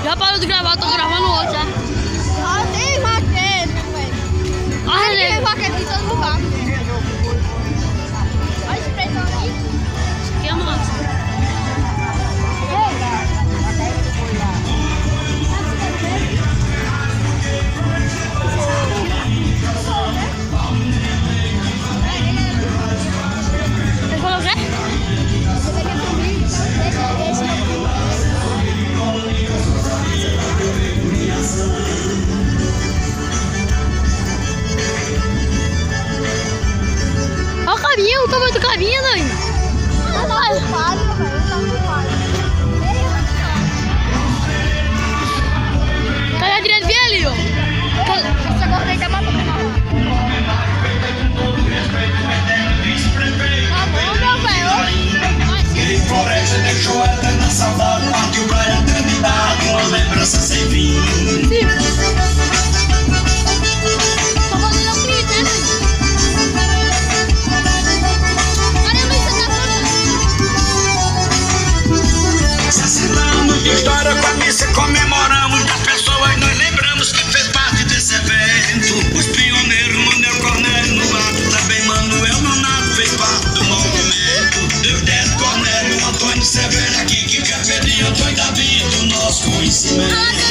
Já parou de gravar, tô gravando outro já. Ah, tem raquete, velho. Ah, Tem raquete em todo lugar. Olha esse preto aqui. isso aqui é massa. Você falou o quê? Olha o caminho, o tamanho do caminho, né? Cadê a Adriana? Vem ali, ó. Essa gorda aí tá matando uma hora. Tá bom, meu velho. Ele floresta deixou a eterna saudade. Partiu pra eternidade, uma lembrança sem fim. Só vou ler o clipe, né? Olha, Luiz, você tá falando. Assassinamos de história com a missa, comemoramos das pessoas, nós lembramos que fez parte desse evento. Os pioneiros, Manuel Cornélio no mato, também Manuel Nonato fez parte do movimento. Deusdedito, Cornélio, Antônio Severo, aqui que Capelli, Antônio Davi, do nosso conhecimento.